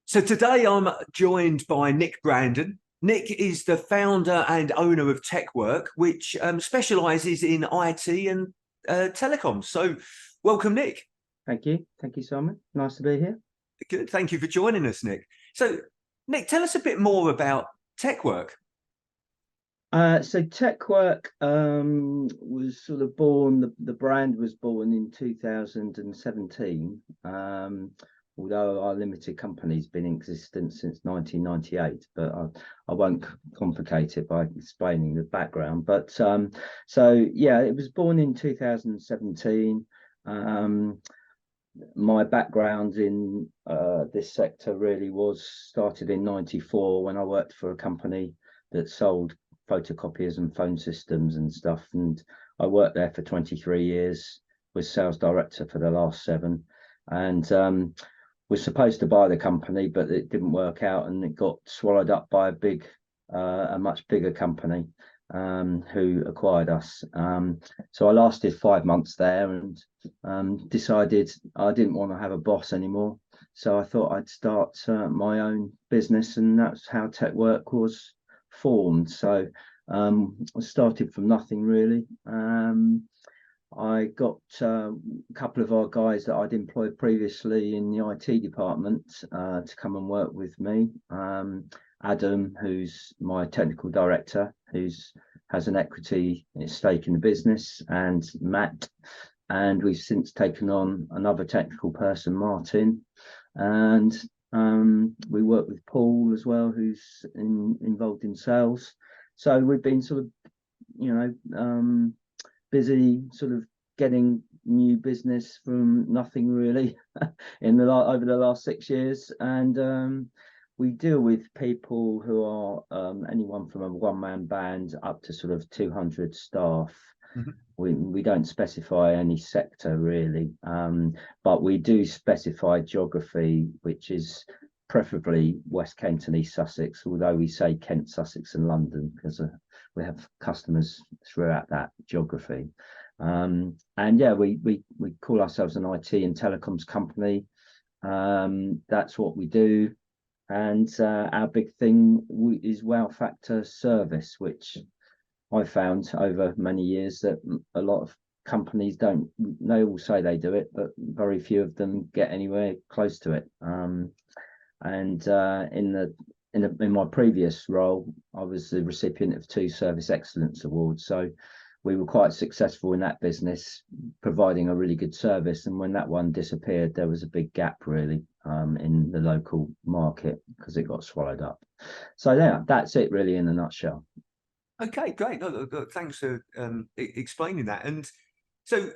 So today I'm joined by Nick Brandon. Nick is the founder and owner of tecwork, which specialises in IT and telecoms. So welcome, Nick. Thank you. Thank you, Simon. Nice to be here. Good. Thank you for joining us, Nick. So, Nick, tell us a bit more about tecwork. So Tecwork was sort of born, the brand was born in 2017, although our limited company's been in existence since 1998, but I won't complicate it by explaining the background. But so yeah, it was born in 2017. My background in this sector really started in 94 when I worked for a company that sold photocopiers and phone systems and stuff, and I worked there for 23 years, was sales director for the last 7, and was supposed to buy the company, but it didn't work out, and it got swallowed up by a much bigger company who acquired us. So I lasted 5 months there and decided I didn't want to have a boss anymore, so I thought I'd start my own business, and that's how Tecwork was formed. So I started from nothing really. I got a couple of our guys that I'd employed previously in the IT department to come and work with me. Adam, who's my technical director, has an equity stake in the business, and Matt, and we've since taken on another technical person, Martin, and we work with Paul as well, who's involved in sales. So we've been sort of, busy sort of getting new business from nothing really over the last 6 years, and we deal with people who are anyone from a one-man band up to sort of 200 staff. Mm-hmm. We don't specify any sector really, but we do specify geography, which is preferably West Kent and East Sussex, although we say Kent, Sussex and London because we have customers throughout that geography. And yeah, we call ourselves an IT and telecoms company. That's what we do. And our big thing is wow factor service, which I found over many years that a lot of companies don't. They all say they do it, but very few of them get anywhere close to it. And in my previous role, I was the recipient of 2 Service Excellence Awards. So we were quite successful in that business, providing a really good service. And when that one disappeared, there was a big gap really in the local market because it got swallowed up. So yeah, that's it really in a nutshell. Okay, great. No, thanks for explaining that. And so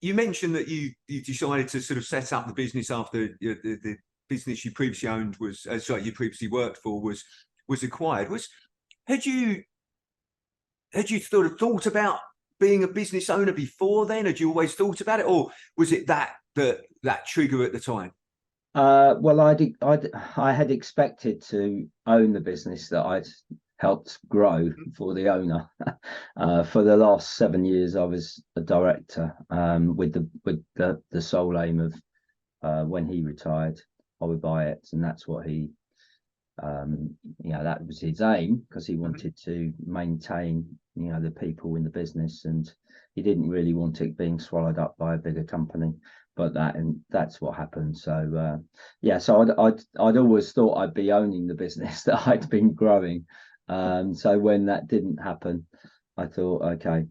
you mentioned that you decided to sort of set up the business after the business you previously owned you previously worked for was acquired. Had you sort of thought about being a business owner before then? Had you always thought about it, or was it that trigger at the time? Well, I had expected to own the business that I'd helped grow for the owner. For the last 7 years, I was a director with the sole aim of when he retired, I would buy it, and that's what he, that was his aim, because he wanted to maintain, the people in the business, and he didn't really want it being swallowed up by a bigger company. But that's what happened. So yeah, so I'd always thought I'd be owning the business that I'd been growing. So when that didn't happen, I thought, okay,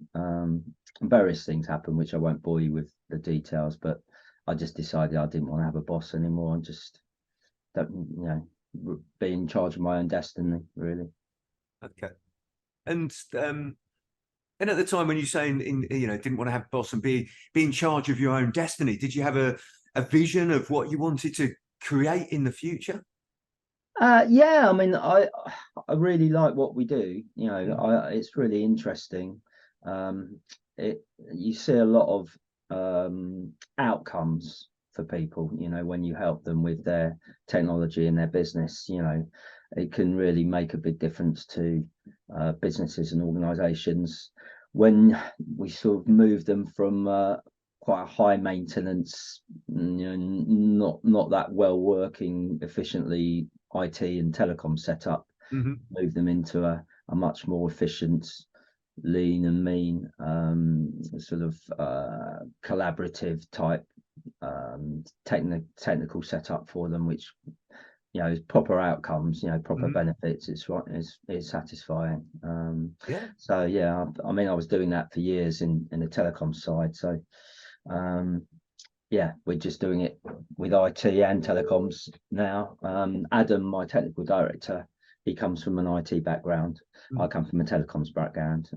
various things happened, which I won't bore you with the details, but I just decided I didn't want to have a boss anymore and just be in charge of my own destiny, really. Okay. And at the time when you're saying didn't want to have a boss and be in charge of your own destiny, did you have a vision of what you wanted to create in the future? Yeah, I mean, I really like what we do. It's really interesting. You see a lot of outcomes for people, when you help them with their technology and their business. It can really make a big difference to businesses and organizations when we sort of move them from quite a high maintenance, not that well working efficiently IT and telecom setup. Move them into a much more efficient, lean and mean, sort of collaborative type technical setup for them, which is proper outcomes, proper benefits. It's right, it's satisfying. So yeah, I mean, I was doing that for years in the telecom side. So yeah, we're just doing it with IT and telecoms now. Adam, my technical director, he comes from an IT background. I come from a telecoms background.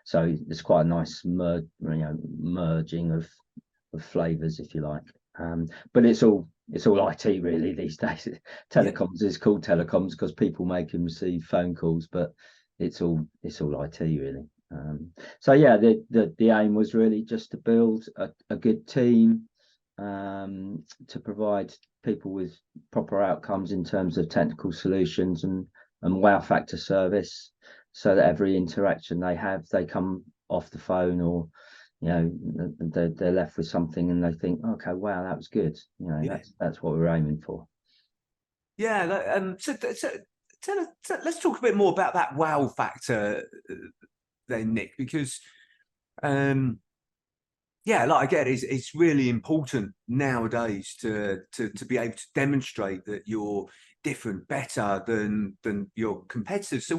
So it's quite a nice merging of flavors, if you like. But it's all IT really these days. Telecoms is called telecoms because people make and receive phone calls, but it's all IT really. So yeah, the aim was really just to build a good team, to provide people with proper outcomes in terms of technical solutions and wow factor service, so that every interaction they have, they come off the phone or they're left with something and they think, okay, wow, that was good. That's what we're aiming for. So let's talk a bit more about that wow factor then, Nick, because like I get it, it's really important nowadays to be able to demonstrate that you're different, better than your competitors. So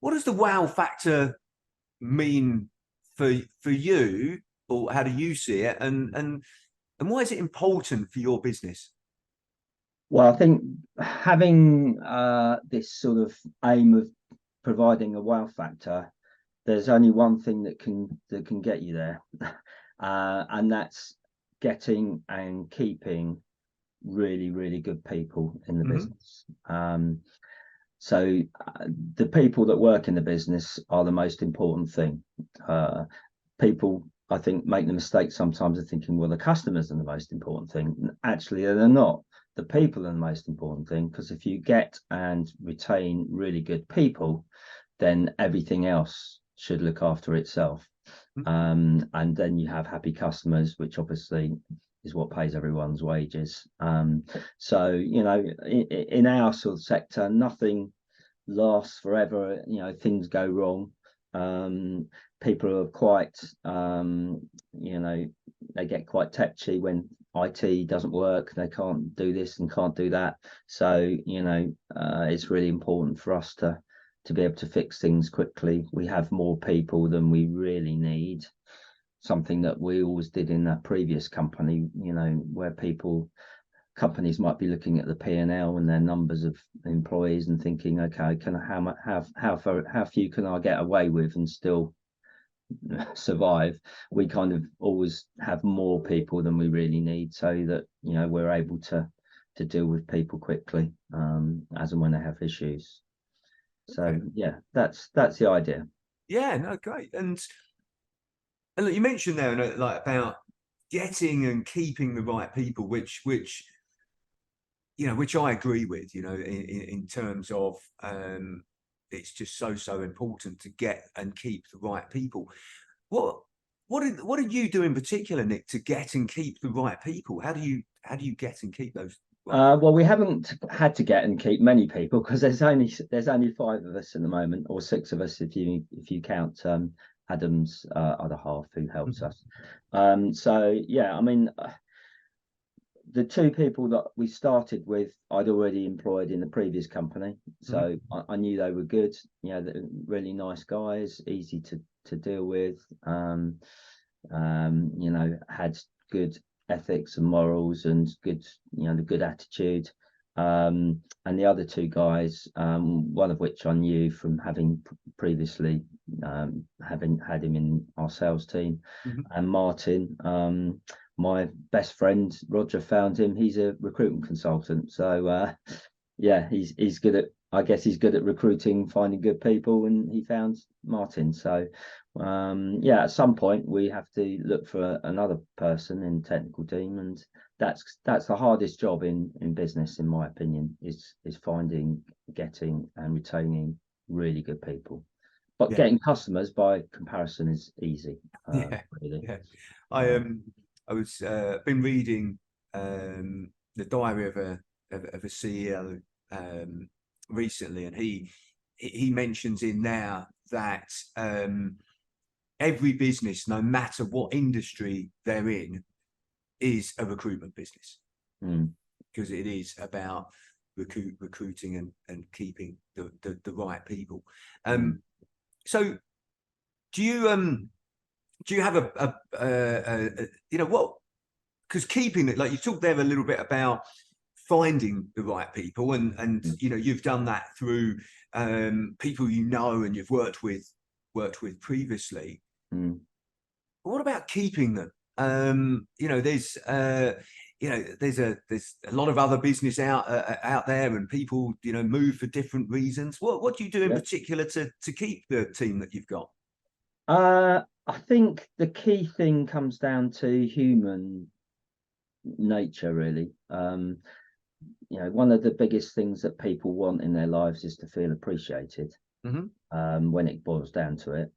what does the wow factor mean for you, or how do you see it, and why is it important for your business? Well, I think having this sort of aim of providing a wow factor, there's only one thing that can get you there, and that's getting and keeping really, really good people in the business. So the people that work in the business are the most important thing. People, I think, make the mistake sometimes of thinking, well, the customers are the most important thing. Actually, they're not. The people are the most important thing, because if you get and retain really good people, then everything else should look after itself. And then you have happy customers, which obviously is what pays everyone's wages. So, in our sort of sector, nothing lasts forever. Things go wrong. People are quite, they get quite tetchy when IT doesn't work. They can't do this and can't do that. So, it's really important for us to be able to fix things quickly. We have more people than we really need. Something that we always did in a previous company, where companies might be looking at the P&L and their numbers of employees and thinking, okay, how few can I get away with and still survive? We kind of always have more people than we really need, so that we're able to deal with people quickly, as and when they have issues. So yeah, that's the idea. No, great. And look, you mentioned there like about getting and keeping the right people, which I agree with, in terms of it's just so important to get and keep the right people. What did you do in particular, Nick, to get and keep the right people? How do you get and keep those? Well, we haven't had to get and keep many people, because there's only 5 of us at the moment, or 6 of us if you count Adam's other half, who helps us. So yeah, I mean, the 2 people that we started with, I'd already employed in the previous company, so I knew they were good. They're really nice guys, easy to deal with. Had good ethics and morals and good, the good attitude. And the other 2 guys, one of which I knew from having previously having had him in our sales team, and Martin, my best friend Roger found him. He's a recruitment consultant, so yeah, he's good at, I guess he's good at recruiting, finding good people, and he found Martin. So yeah, at some point we have to look for another person in the technical team, and that's the hardest job in business, in my opinion, is finding, getting and retaining really good people. But Yeah. getting customers by comparison is easy, Yeah. really. Yeah. Uh, I was been reading the diary of a CEO recently, and he mentions in there that every business, no matter what industry they're in, is a recruitment business, mm, because it is about recruiting and keeping the right people. mm, So do you have you know what, because keeping it, like you talked there a little bit about finding the right people, and mm, you know, you've done that through people you know and you've worked with previously. mm. But what about keeping them? You know, there's a lot of other business out there, and people, you know, move for different reasons. What do you do in Yeah. particular to keep the team that you've got? I think the key thing comes down to human nature, really. One of the biggest things that people want in their lives is to feel appreciated. Hmm. When it boils down to it.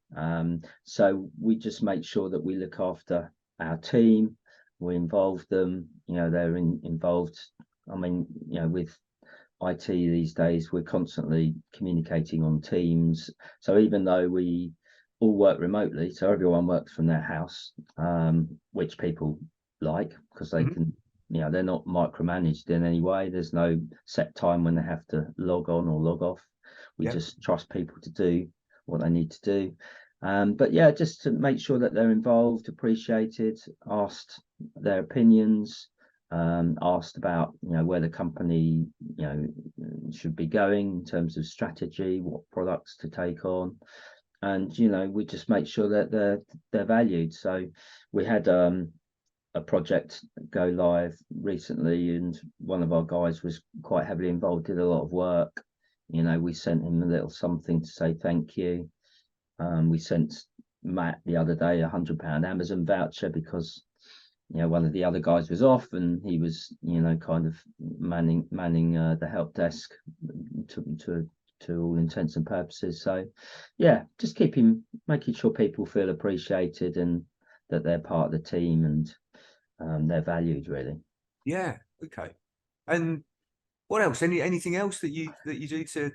So we just make sure that we look after our team, we involve them, they're involved. I mean, with IT these days, we're constantly communicating on Teams. So even though we all work remotely, so everyone works from their house, which people like because they Hmm. can, they're not micromanaged in any way. There's no set time when they have to log on or log off. We Yeah. just trust people to do what they need to do. But yeah, just to make sure that they're involved, appreciated, asked their opinions, asked about where the company should be going in terms of strategy, what products to take on, and we just make sure that they're valued. So we had a project go live recently, and one of our guys was quite heavily involved, did a lot of work. We sent him a little something to say thank you. We sent Matt the other day £100 Amazon voucher because one of the other guys was off and he was kind of manning the help desk to all intents and purposes. So yeah, just making sure people feel appreciated and that they're part of the team and they're valued, really. Yeah. Okay. And what else? Anything else that you do to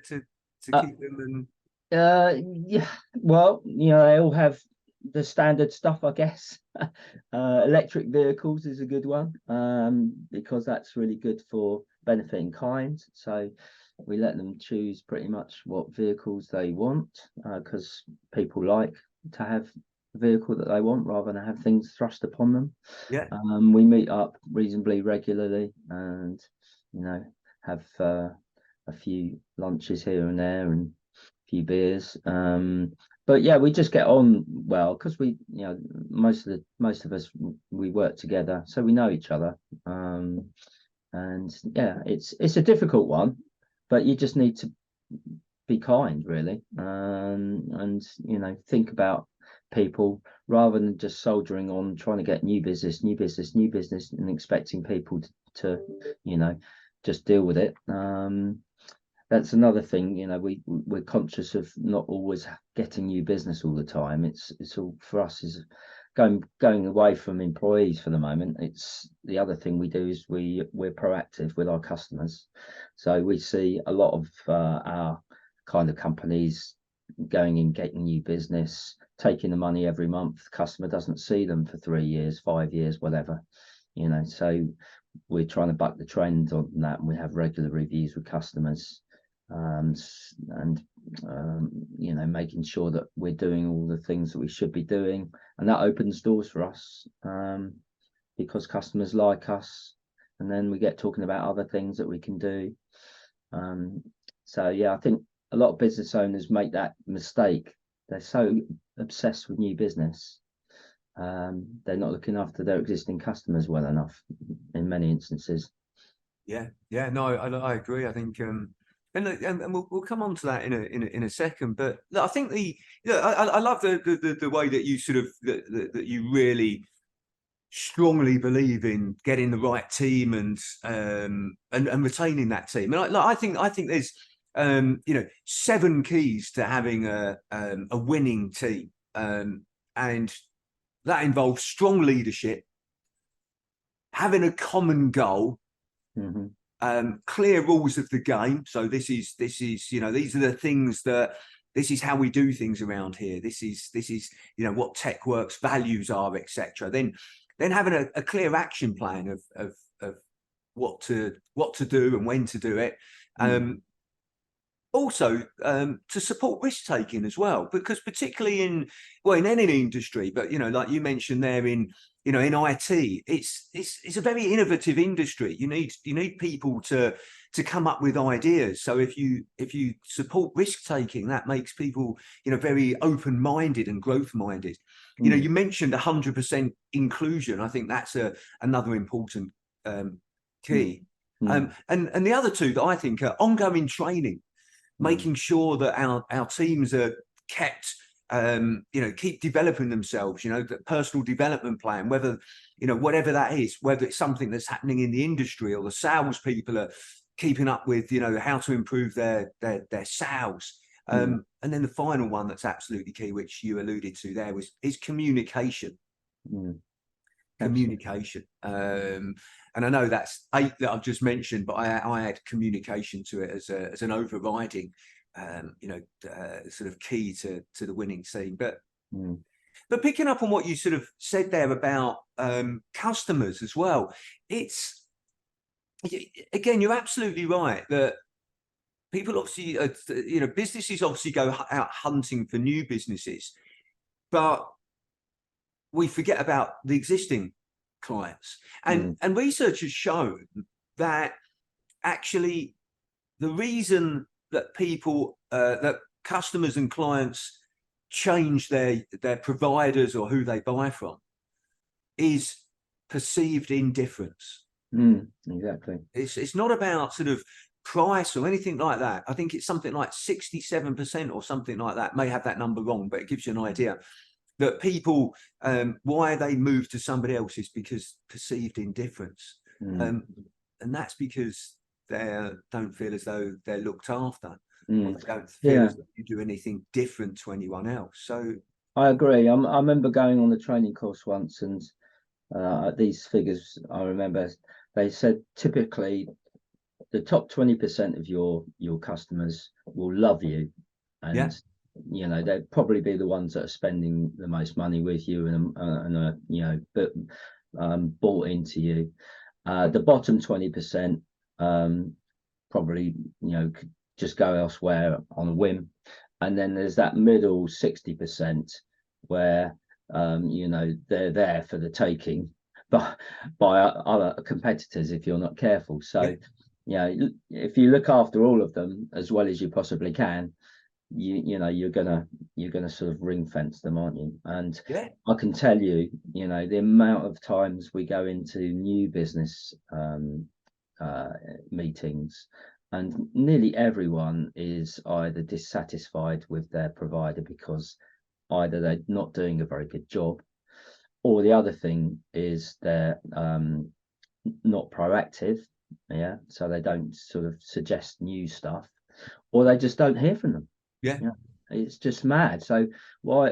Uh, keep them? And yeah, well, they all have the standard stuff, I guess. Electric vehicles is a good one, because that's really good for benefiting kind. So we let them choose pretty much what vehicles they want, because people like to have a vehicle that they want rather than have things thrust upon them. yeah. We meet up reasonably regularly and, have a few lunches here and there and few beers. But yeah, we just get on well because most of us we work together, so we know each other. And yeah, it's a difficult one, but you just need to be kind, really, and think about people rather than just soldiering on trying to get new business, and expecting people to just deal with it. That's another thing, we're conscious of not always getting new business all the time. It's all for us is going away from employees for the moment. It's the other thing we do is we're proactive with our customers. So we see a lot of our kind of companies going and getting new business, taking the money every month. The customer doesn't see them for 3 years, 5 years, whatever. So we're trying to buck the trend on that, and we have regular reviews with customers, and making sure that we're doing all the things that we should be doing, and that opens doors for us, because customers like us, and then we get talking about other things that we can do. So yeah, I think a lot of business owners make that mistake. They're so obsessed with new business, they're not looking after their existing customers well enough in many instances. Yeah. No, I agree. I think and look, and we'll come on to that in a second. But look, I think I love the way that you sort of that you really strongly believe in getting the right team and retaining that team. And I think there's you know, 7 keys to having a winning team, and that involves strong leadership, having a common goal, clear rules of the game. So this is you know, these are the things that, this is how we do things around here. This is you know, what tecwork's values are, etc. Then having a clear action plan of what to do and when to do it. Also, to support risk taking as well, because particularly in any industry, but you know, like you mentioned there, in you know, in IT, it's a very innovative industry. You need people to come up with ideas. So if you support risk taking, that makes people, you know, very open minded and growth minded. You know, you mentioned 100% inclusion. I think that's another important key. And the other two that I think are ongoing training, making sure that our teams are kept, you know, keep developing themselves, you know, the personal development plan, whether, you know, whatever that is, whether it's something that's happening in the industry, or the sales people are keeping up with, you know, how to improve their sales. And then the final one that's absolutely key, which you alluded to there, is communication. Communication. And I know that's 8 that I've just mentioned, but I add communication to it as an overriding, you know, sort of key to the winning team. But picking up on what you sort of said there about customers as well, it's, again, you're absolutely right that people obviously, you know, businesses obviously go out hunting for new businesses, but we forget about the existing clients. And research has shown that actually the reason that people, that customers and clients change their providers or who they buy from is perceived indifference. Exactly. It's not about sort of price or anything like that. I think it's something like 67% or something like that. May have that number wrong, but it gives you an idea that people, why they move to somebody else is because perceived indifference. And that's because they don't feel as though they're looked after, or they don't feel as though you do anything different to anyone else. So I agree. I remember going on the training course once, and these figures, I remember they said typically the top 20% of your customers will love you, and you know, they'd probably be the ones that are spending the most money with you and you know, but bought into you. The bottom 20% probably, you know, could just go elsewhere on a whim, and then there's that middle 60% where you know, they're there for the taking, but by other competitors if you're not careful. So you know, if you look after all of them as well as you possibly can, you know, you're gonna sort of ring fence them, aren't you? And I can tell you, you know, the amount of times we go into new business meetings, and nearly everyone is either dissatisfied with their provider because either they're not doing a very good job, or the other thing is they're not proactive, so they don't sort of suggest new stuff, or they just don't hear from them. It's just mad. So why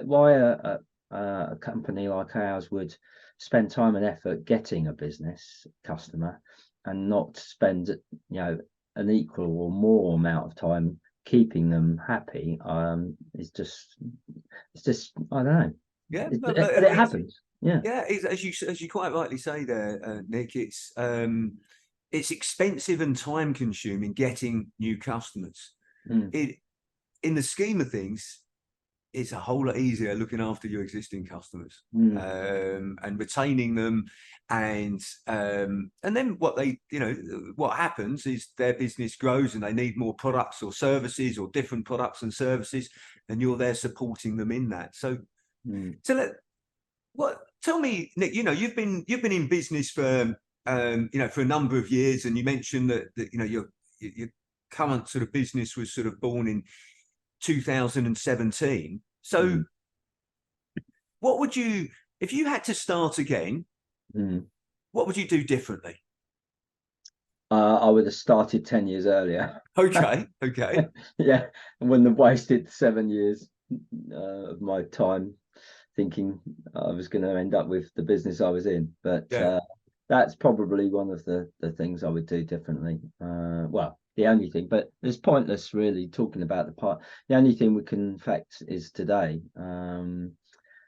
a company like ours would spend time and effort getting a business customer and not spend, you know, an equal or more amount of time keeping them happy, is just, it's just, I don't know. But it happens. As you quite rightly say there, Nick, it's expensive and time consuming getting new customers. In the scheme of things, it's a whole lot easier looking after your existing customers, and retaining them, and then what they, you know, what happens is their business grows and they need more products or services, or different products and services, and you're there supporting them in that. So tell me, Nick, you know, you've been in business for you know, for a number of years, and you mentioned that you know, your current sort of business was sort of born in 2017. So what would you, if you had to start again, what would you do differently? I would have started 10 years earlier. Okay, okay, Yeah, and wouldn't have wasted 7 years of my time thinking I was going to end up with the business I was in. But yeah, that's probably one of the things I would do differently. Well, the only thing, but it's pointless really talking about the part. The only thing we can affect is today.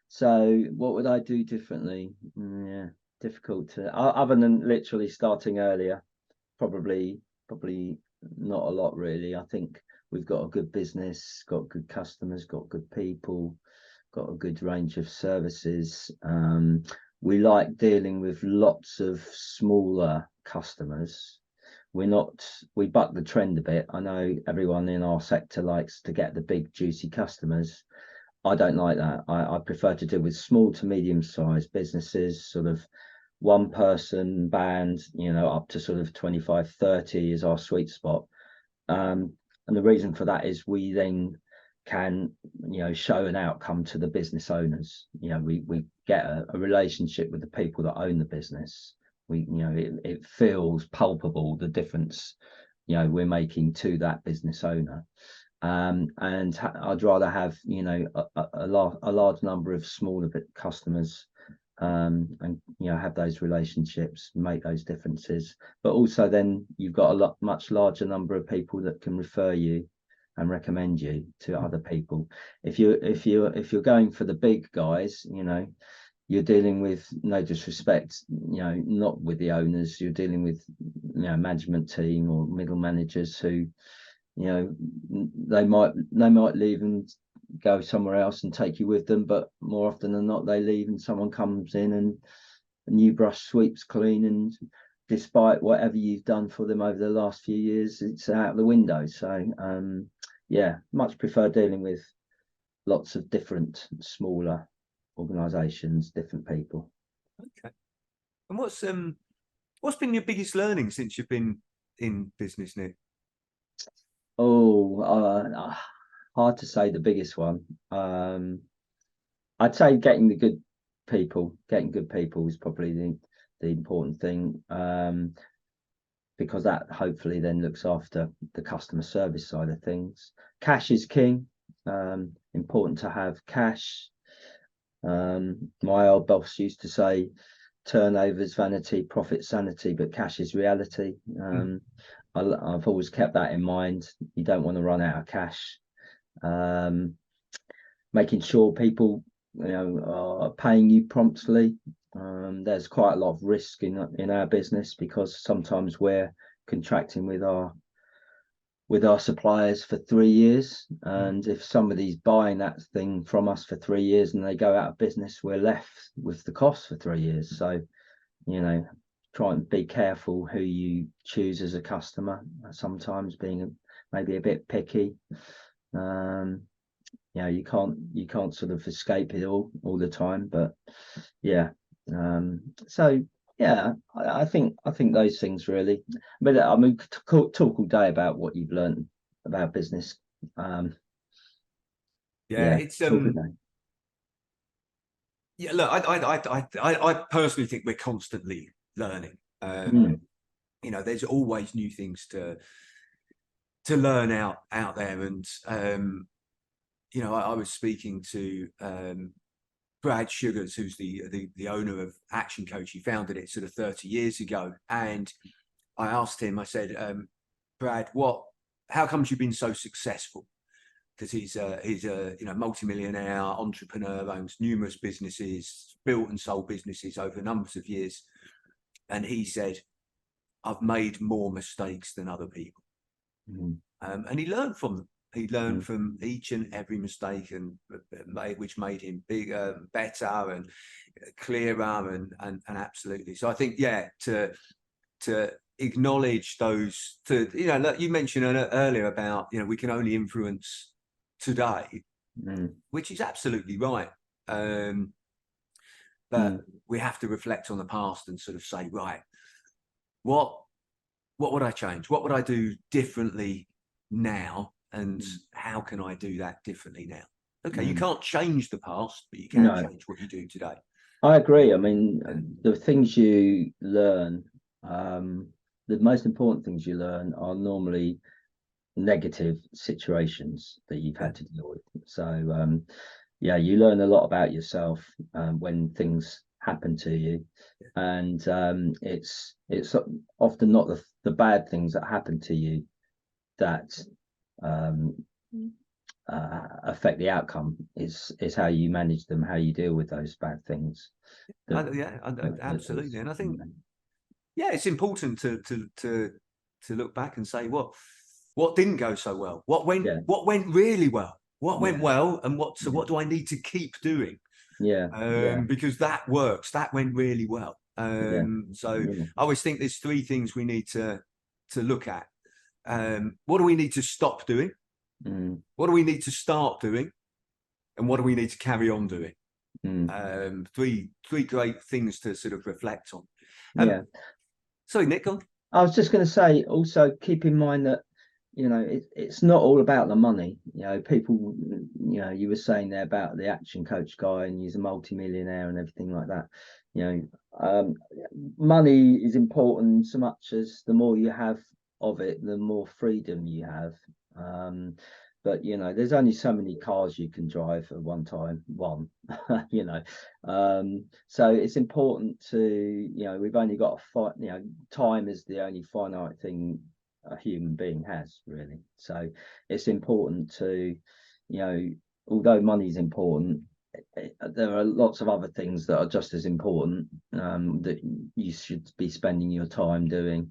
So what would I do differently? Yeah, difficult to, other than literally starting earlier. Probably not a lot really. I think we've got a good business, got good customers, got good people, got a good range of services. We like dealing with lots of smaller customers. We buck the trend a bit. I know everyone in our sector likes to get the big juicy customers. I don't like that. I prefer to deal with small to medium sized businesses, sort of one person band, up to sort of 25, 30 is our sweet spot. And the reason for that is we then can, show an outcome to the business owners. We get a relationship with the people that own the business. It feels palpable, the difference, we're making to that business owner. And I'd rather have, a large number of smaller customers, and have those relationships, make those differences. But also then you've got much larger number of people that can refer you and recommend you to other people. If you're going for the big guys, you're dealing with, no disrespect, not with the owners, you're dealing with, management team or middle managers who, they might leave and go somewhere else and take you with them, but more often than not they leave and someone comes in and a new brush sweeps clean, and despite whatever you've done for them over the last few years, it's out the window. So yeah, much prefer dealing with lots of different smaller organizations, different people. okay. And what's been your biggest learning since you've been in business, Nick? Oh, hard to say the biggest one. I'd say getting good people is probably the important thing, because that hopefully then looks after the customer service side of things. Cash is king. Important to have cash. My old boss used to say, turnover's vanity, profit sanity, but cash is reality. I've always kept that in mind. You don't want to run out of cash. Making sure people, are paying you promptly. There's quite a lot of risk in our business, because sometimes we're contracting with our suppliers for 3 years, and if somebody's buying that thing from us for 3 years and they go out of business, we're left with the cost for 3 years. So try and be careful who you choose as a customer, sometimes being maybe a bit picky. You can't sort of escape it all the time, but yeah. So yeah, I think those things really. But I mean, talk all day about what you've learned about business. Yeah, it's talk all day. yeah. Look, I personally think we're constantly learning. There's always new things to learn out there, and I was speaking to Brad Sugars, who's the owner of Action Coach. He founded it sort of 30 years ago, and I asked him. I said, Brad, how comes you've been so successful? Because he's a multimillionaire entrepreneur, owns numerous businesses, built and sold businesses over numbers of years, and he said, I've made more mistakes than other people. And he learned from them. He learned from each and every mistake, and which made him bigger, better, and clearer, and absolutely. So I think, to acknowledge those, like you mentioned earlier about, we can only influence today, which is absolutely right. But we have to reflect on the past and sort of say, right, what would I change? What would I do differently now? And how can I do that differently now? Okay, you can't change the past, but you can change what you do today. I agree. I mean, the things you learn, the most important things you learn are normally negative situations that you've Yeah. had to deal with. So yeah, you learn a lot about yourself when things happen to you, and it's often not the bad things that happen to you that um, affect the outcome. It's how you manage them, how you deal with those bad things. Absolutely. And I think, yeah, it's important to look back and say what didn't go so well, what went really well, what went well, and what do I need to keep doing? Because that works. That went really well. So I always think there's three things we need to look at. What do we need to stop doing? What do we need to start doing? And what do we need to carry on doing? Three great things to sort of reflect on. Sorry, Nick, go on. I was just going to say, also keep in mind that, you know, it's not all about the money. You know, people, you know, you were saying there about the action coach guy and he's a multi-millionaire and everything like that. You know, money is important so much as the more you have of it, the more freedom you have. But you know, there's only so many cars you can drive at one time, you know. So it's important to, you know, we've only got you know, time is the only finite thing a human being has, really. So it's important to, you know, although money is important, there are lots of other things that are just as important that you should be spending your time doing.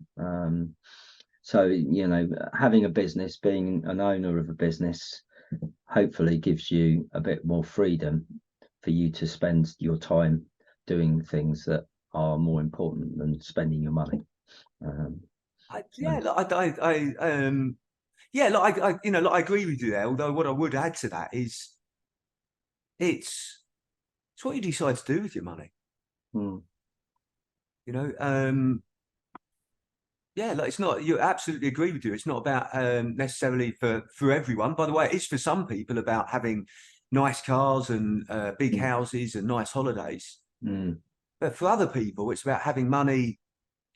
So, you know, having a business, being an owner of a business, hopefully gives you a bit more freedom for you to spend your time doing things that are more important than spending your money. I agree with you there. Although what I would add to that is, it's what you decide to do with your money. You know, yeah, like it's not. You absolutely agree with you. It's not about necessarily for everyone. By the way, it is for some people about having nice cars and big houses and nice holidays. But for other people, it's about having money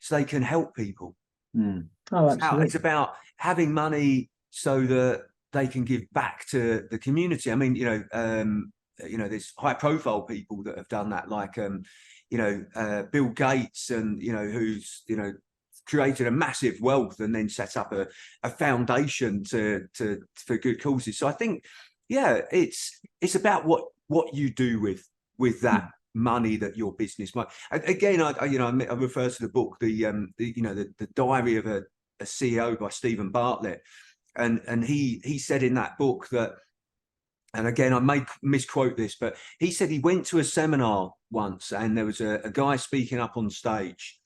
so they can help people. Oh, absolutely. It's about having money so that they can give back to the community. I mean, you know, there's high-profile people that have done that, like you know, Bill Gates, and you know, who's, you know, created a massive wealth and then set up a foundation for good causes. So I think, yeah, it's about what you do with that money that your business might. Again, I refer to the book, the Diary of a CEO by Stephen Bartlett, and he said in that book that, and again, I may misquote this, but he said he went to a seminar once and there was a guy speaking up on stage,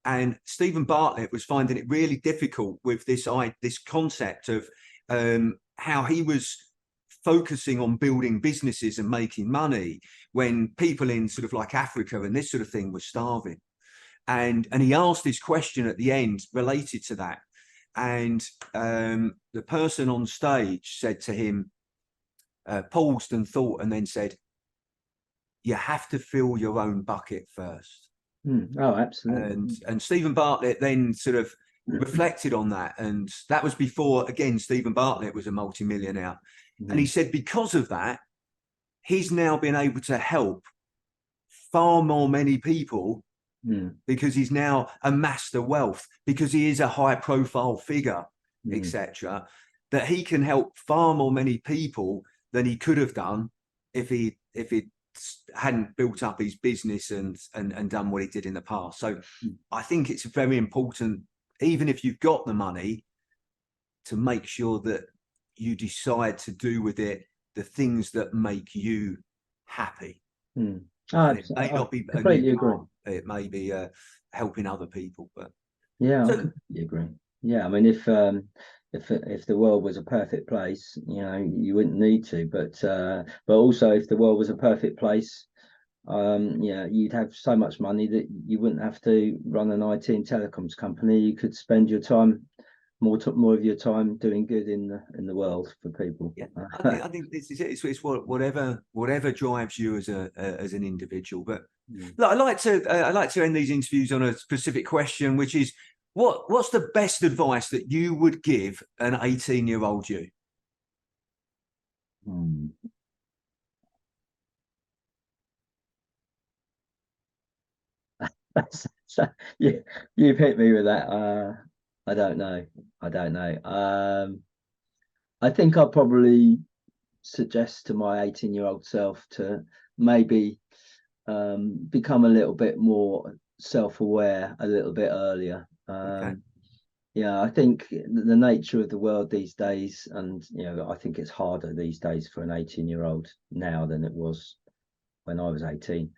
and Stephen Bartlett was finding it really difficult with this concept of how he was focusing on building businesses and making money when people in sort of like Africa and this sort of thing were starving. And he asked this question at the end related to that. And the person on stage said to him, paused and thought, and then said, "You have to fill your own bucket first." Oh, absolutely. And Stephen Bartlett then sort of reflected on that. And that was before, again, Stephen Bartlett was a multimillionaire. And he said, because of that, he's now been able to help far more many people because he's now amassed the wealth, because he is a high profile figure, etc., that he can help far more many people than he could have done if he hadn't built up his business and done what he did in the past. So I think it's very important, even if you've got the money, to make sure that you decide to do with it the things that make you happy. It may not be completely agree. It may be helping other people, but yeah, I completely agree. Yeah, I mean, if the world was a perfect place, you know, you wouldn't need to. But also, if the world was a perfect place, yeah, you'd have so much money that you wouldn't have to run an IT and telecoms company. You could spend your time more of your time doing good in the world for people. Yeah, I think this is it. It's whatever drives you as an individual. But look, I like to end these interviews on a specific question, which is, What's the best advice that you would give an 18-year-old you? Hmm. So, you've hit me with that. I don't know. I don't know. I think I'll probably suggest to my 18-year-old self to maybe become a little bit more self-aware a little bit earlier. Okay. Yeah, I think the nature of the world these days, and I think it's harder these days for an 18-year-old now than it was when I was 18.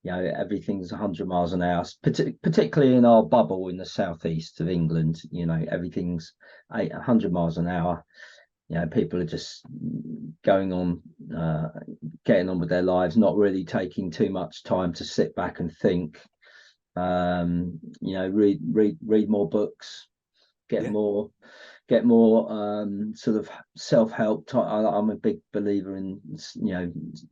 Everything's 100 miles an hour, particularly in our bubble in the southeast of England. Everything's 100 miles an hour. People are just going on, getting on with their lives, not really taking too much time to sit back and think. Read more books, get Yeah. more sort of self-help. I'm a big believer in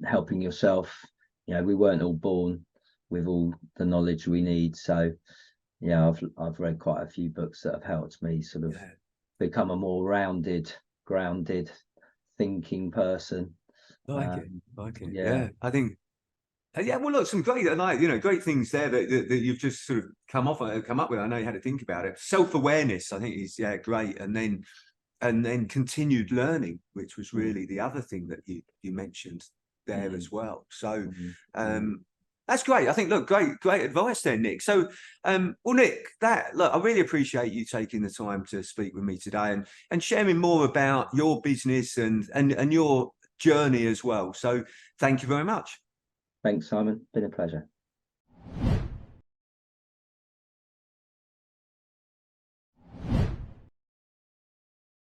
helping yourself. We weren't all born with all the knowledge we need, so I've read quite a few books that have helped me sort of become a more rounded, grounded thinking person. Like it. Like it. Yeah. Yeah. I think. Yeah, well, look, some great, great things there that you've just sort of come up with. I know you had to think about it. Self-awareness, I think, is great, and then continued learning, which was Mm, really the other thing that you mentioned there mm, as well. So, mm, mm. um, that's great. I think, look, great advice there, Nick. So, well, Nick, look, I really appreciate you taking the time to speak with me today and sharing more about your business and your journey as well. So, thank you very much. Thanks, Simon. Been a pleasure.